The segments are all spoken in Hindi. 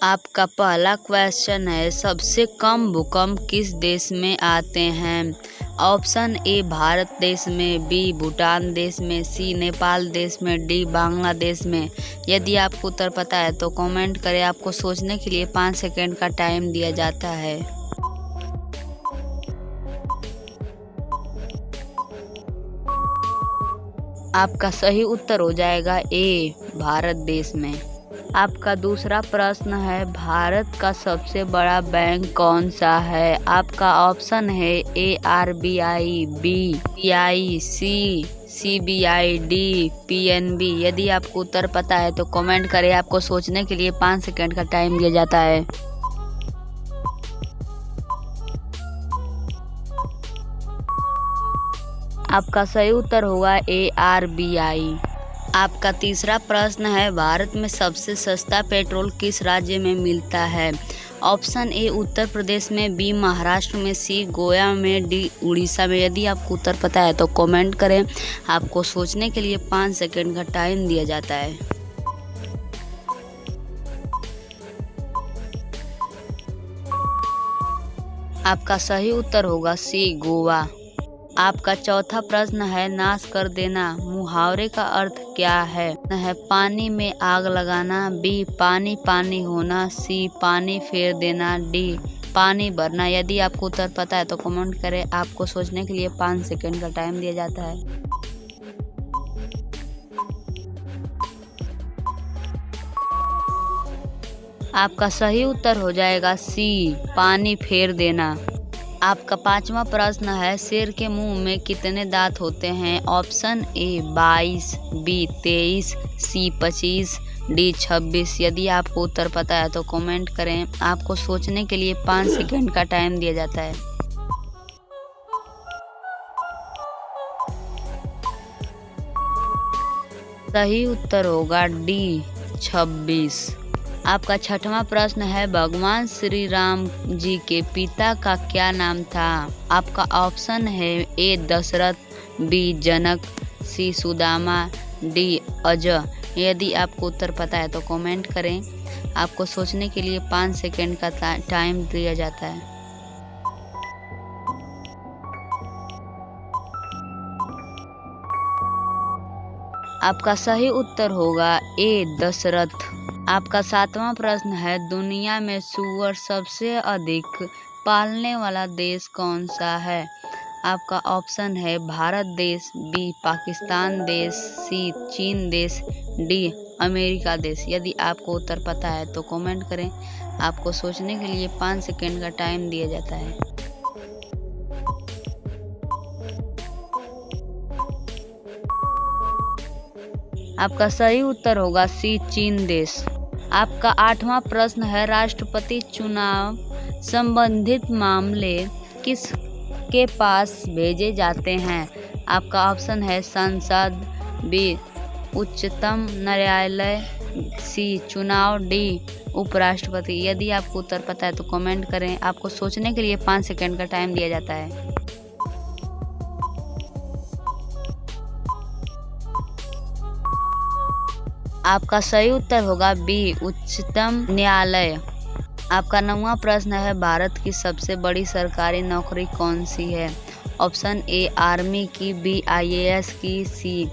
आपका पहला क्वेश्चन है, सबसे कम भूकंप किस देश में आते हैं? ऑप्शन ए भारत देश में, बी भूटान देश में, सी नेपाल देश में, डी बांग्लादेश में। यदि आपको उत्तर पता है तो कमेंट करें। आपको सोचने के लिए 5 सेकंड का टाइम दिया जाता है। आपका सही उत्तर हो जाएगा ए भारत देश में। आपका दूसरा प्रश्न है, भारत का सबसे बड़ा बैंक कौन सा है? आपका ऑप्शन है ए आरबीआई, बी पीआई, सी सीबीआई, डी पीएनबी। यदि आपको उत्तर पता है तो कमेंट करें। आपको सोचने के लिए 5 सेकंड का टाइम दिया जाता है। आपका सही उत्तर होगा ए आरबीआई। आपका तीसरा प्रश्न है, भारत में सबसे सस्ता पेट्रोल किस राज्य में मिलता है? ऑप्शन ए उत्तर प्रदेश में, बी महाराष्ट्र में, सी गोवा में, डी उड़ीसा में। यदि आपको उत्तर पता है तो कमेंट करें। आपको सोचने के लिए 5 सेकंड का टाइम दिया जाता है। आपका सही उत्तर होगा सी गोवा। आपका चौथा प्रश्न है, नाश कर देना मुहावरे का अर्थ क्या है? पानी में आग लगाना, बी पानी पानी होना, सी पानी फेर देना, डी पानी भरना। यदि आपको उत्तर पता है तो कमेंट करें। आपको सोचने के लिए 5 सेकंड का टाइम दिया जाता है। आपका सही उत्तर हो जाएगा सी पानी फेर देना। आपका पांचवा प्रश्न है, शेर के मुंह में कितने दांत होते हैं? Option A 22, B 23, C 25, D 26। यदि आपको उत्तर पता है तो कमेंट करें। आपको सोचने के लिए 5 सेकंड का टाइम दिया जाता है। सही उत्तर होगा डी 26। आपका छठवां प्रश्न है, भगवान श्री राम जी के पिता का क्या नाम था? आपका ऑप्शन है ए दशरथ, बी जनक, सी सुदामा, डी अजय। यदि आपको उत्तर पता है तो कमेंट करें। आपको सोचने के लिए 5 सेकंड का टाइम दिया जाता है। आपका सही उत्तर होगा ए दशरथ। आपका सातवां प्रश्न है, दुनिया में सूअर सबसे अधिक पालने वाला देश कौन सा है? आपका ऑप्शन है भारत देश, बी पाकिस्तान देश, सी चीन देश, डी अमेरिका देश। यदि आपको उत्तर पता है तो कमेंट करें। आपको सोचने के लिए 5 सेकंड का टाइम दिया जाता है। आपका सही उत्तर होगा सी चीन देश। आपका आठवां प्रश्न है, राष्ट्रपति चुनाव संबंधित मामले किस के पास भेजे जाते हैं? आपका ऑप्शन है संसद, बी उच्चतम न्यायालय, सी चुनाव, डी उपराष्ट्रपति। यदि आपको उत्तर पता है तो कमेंट करें। आपको सोचने के लिए 5 सेकंड का टाइम दिया जाता है। आपका सही उत्तर होगा बी उच्चतम न्यायालय। आपका 9वां प्रश्न है, भारत की सबसे बड़ी सरकारी नौकरी कौन सी है? ऑप्शन ए आर्मी की, बी आईएएस की, सी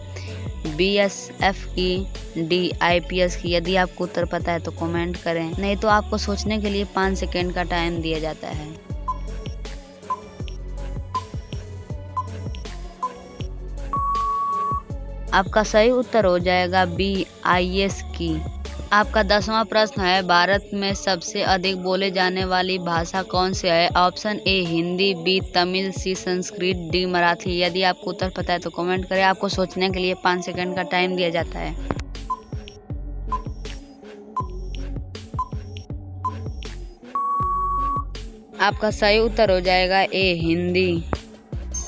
बीएसएफ की, डी आईपीएस की। यदि आपको उत्तर पता है तो कमेंट करें। नहीं तो आपको सोचने के लिए 5 सेकंड का टाइम दिया जाता है। आपका सही उत्तर हो जाएगा बी आईएएस की। आपका 10वां प्रश्न है, भारत में सबसे अधिक बोले जाने वाली भाषा कौन सी है? Option A Hindi, B Tamil, C Sanskrit, D Marathi. यदि आपको उत्तर पता है तो कमेंट करें। आपको सोचने के लिए 5 सेकंड का टाइम दिया जाता है। आपका सही उत्तर हो जाएगा ए हिंदी।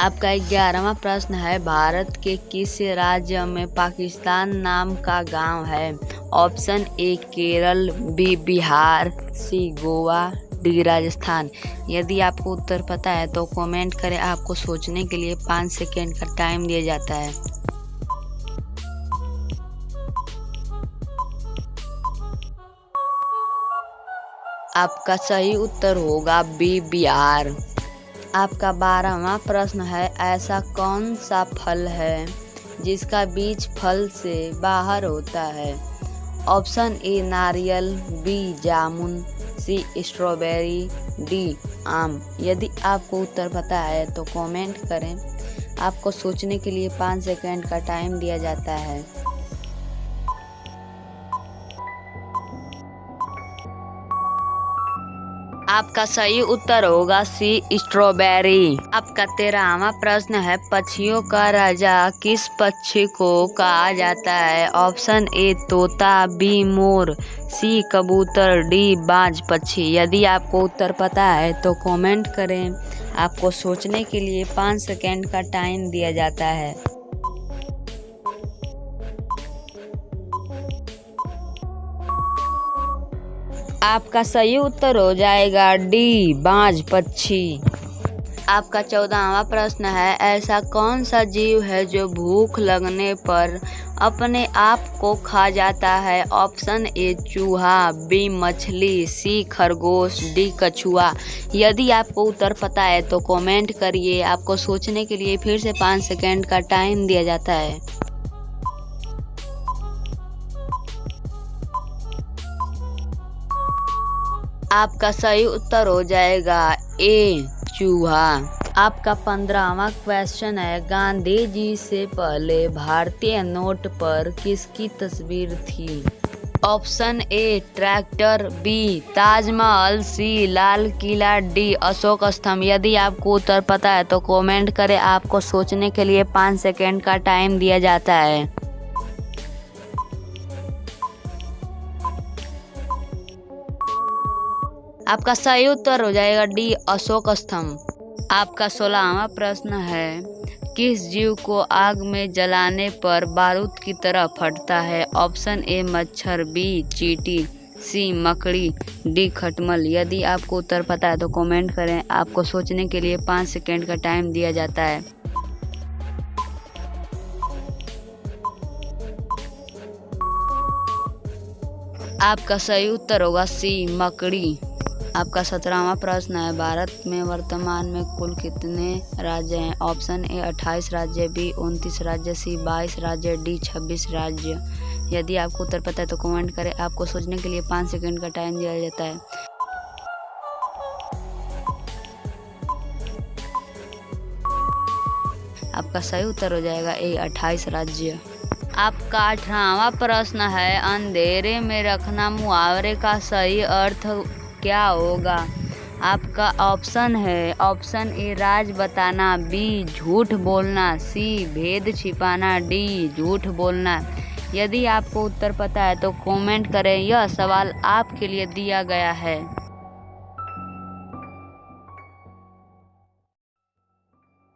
आपका 11वां प्रश्न है, भारत के किस राज्य में पाकिस्तान नाम का गांव है? Option A Kerala, B Bihar, C Goa, D Rajasthan. यदि आपको उत्तर पता है तो कमेंट करें। आपको सोचने के लिए 5 सेकंड का टाइम दिया जाता है। आपका सही उत्तर होगा बी, बिहार। आपका 12वां प्रश्न है, ऐसा कौन सा फल है जिसका बीज फल से बाहर होता है? ऑप्शन ए नारियल, बी जामुन, सी स्ट्रॉबेरी, डी आम। यदि आपको उत्तर पता है तो कमेंट करें। आपको सोचने के लिए 5 सेकंड का टाइम दिया जाता है। आपका सही उत्तर होगा सी, स्ट्रॉबेरी। आपका 13वां प्रश्न है, पक्षियों का राजा किस पक्षी को कहा जाता है? ऑप्शन ए तोता, बी मोर, सी कबूतर, डी बाज पक्षी। यदि आपको उत्तर पता है तो कमेंट करें। आपको सोचने के लिए 5 सेकंड का टाइम दिया जाता है। आपका सही उत्तर हो जाएगा डी, बाज पक्षी। आपका 14वां प्रश्न है, ऐसा कौन सा जीव है जो भूख लगने पर अपने आप को खा जाता है? ऑप्शन ए चूहा, बी मछली, सी खरगोश, डी कछुआ। यदि आपको उत्तर पता है तो कमेंट करिए। आपको सोचने के लिए फिर से 5 सेकंड का टाइम दिया जाता है। आपका सही उत्तर हो जाएगा ए, चूहा। आपका 15वां क्वेश्चन है, गांधी जी से पहले भारतीय नोट पर किसकी तस्वीर थी? Option A tractor, B Taj Mahal, C Lal Qila, D Ashok Stambh. यदि आपको उत्तर पता है तो कमेंट करें। आपको सोचने के लिए 5 सेकंड का टाइम दिया जाता है। आपका सही उत्तर हो जाएगा डी, अशोक स्तंभ। आपका 16वां प्रश्न है, किस जीव को आग में जलाने पर बारूद की तरह फटता है? ऑप्शन ए मच्छर, बी चींटी, सी मकड़ी, डी खटमल। यदि आपको उत्तर पता है तो कमेंट करें। आपको सोचने के लिए 5 सेकंड का टाइम दिया जाता है। आपका सही उत्तर होगा सी, मकड़ी। आपका 17वां प्रश्न है, भारत में वर्तमान में कुल कितने राज्य हैं? ऑप्शन ए 28 राज्य, बी 29 राज्य, सी 22 राज्य, डी 26 राज्य। यदि आपको उत्तर पता है तो कमेंट करें। आपको सोचने के लिए 5 सेकंड का टाइम दिया जाता है। आपका सही उत्तर हो जाएगा ए, 28 राज्य। आपका 18वां प्रश्न है, अंधेरे में रखना मुहावरे का सही अर्थ क्या होगा? आपका ऑप्शन है, ऑप्शन ए राज बताना, बी झूठ बोलना, सी भेद छिपाना, डी झूठ बोलना। यदि आपको उत्तर पता है तो कमेंट करें। यह सवाल आपके लिए दिया गया है।